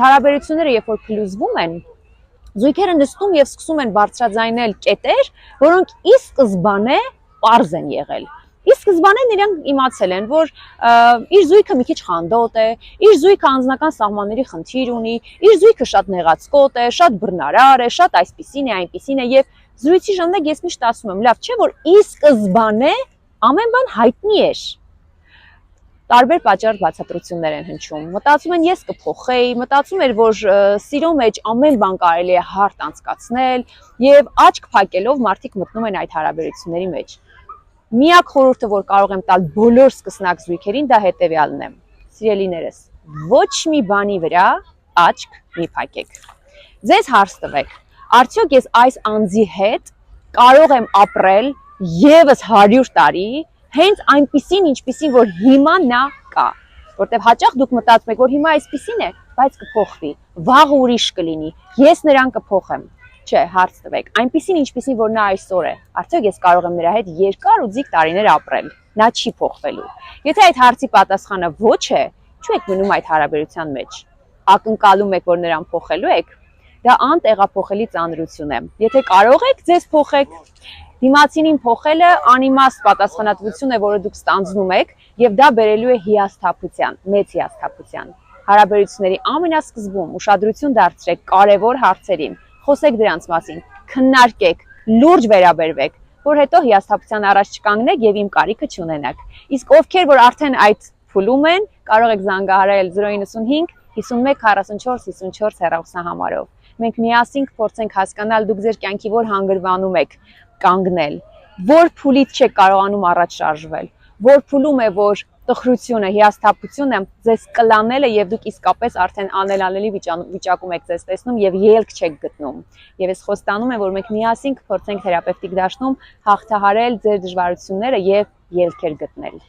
Հարաբերությունները երբ որ փլուզվում են, զույգերը նստում եւ սկսում են բարձրաձայնել կետեր, որոնք ի սկզբանե պարզ են եղել։ Ի սկզբանե նրանք իմացել են, որ իր զույգը մի քիչ խանդոտ է, իր զույգը անձնական սահմանների խնդիր ունի, իր զույգը շատ նեղացկոտ է, շատ բռնարար է, շատ այսպիսին է, այնպիսին է եւ զրույցի ժամանակ ես միշտ ասում եմ, լավ, չէ՞ որ ի սկզբանե ամեն բան հայտնի էր։ Տարբեր պատճառ բացատրություններ են հնչում։ Մտածում են ես կփոխեի, մտածում էր, որ սիրո մեջ ամեն բան կարելի է հարթ անցկացնել եւ աչք փակելով մարդիկ մտնում են այդ հարաբերությունների մեջ։ Միակ խորհուրդը, որ կարող եմ տալ բոլոր սկսնակ զույգերին, դա հետեւյալն է։ Սիրելիներս, ոչ մի բանի վրա աչք մի փակեք։ Ձեզ հարց տվեք. արդյոք ես այս անձի հետ կարող եմ ապրել եւս 100 տարի, հենց այնպիսին, ինչպիսին որ հիմա նա կա, որտեղ հաճախ դուք մտածում եք, որ հիմա այսպիսին է, բայց կփոխվի, վաղը ուրիշ կլինի, ես նրան կփոխեմ։ Չէ, հարց տվեք, այնպիսին, ինչպիսին որ նա այսօր է, արդյոք ես կարող եմ նրա հետ երկար ու ձիգ տարիներ ապրել, նա չի փոխվելու։ Եթե այդ հարցի պատասխանը ոչ է, ինչու եք մնում այդ հարաբերության մեջ։ Ակնկալում եք, որ նրան փոխելու եք, դա անտեղափոխելի ծանրություն է։ Եթե կարող եք, ձեզ փոխեք։ Դիմացինին փոխելը անիմաստ պատասխանատվություն է, որը դուք ստանձնում եք, եւ դա բերելու է հիասթափության, մեծ հիասթափության։ Հարաբերությունների ամենասկզբում ուշադրություն դարձրեք կարևոր հարցերին, խոսեք դրանց մասին, քննարկեք, լուրջ վերաբերվեք, որ հետո հիասթափության առաջ չկանգնեք եւ իմ կարիքը չունենաք։ Իսկ ովքեր որ արդեն այդ փուլում են, կարող եք զանգահարել 095 51 44 54 հեռախոսահամարով։ Մենք միասին կփորձենք հասկանալ դուք ձեր կյանքի որ հանգրվանում եք կանգնել, որ փուլից չեք կարողանում առաջ շարժվել, որ փուլում է, որ տխրությունը, հիասթափությունը ձեզ կլանել է եւ դուք իսկապես արդեն անելանելի վիճակում եք ձեզ տեսնում եւ ելք չեք գտնում։ Եվ ես խոստանում եմ, որ մենք միասին կփորձենք թերապևտիկ դաշտում հաղթահարել ձեր դժվարությունները եւ ելքեր գտնել։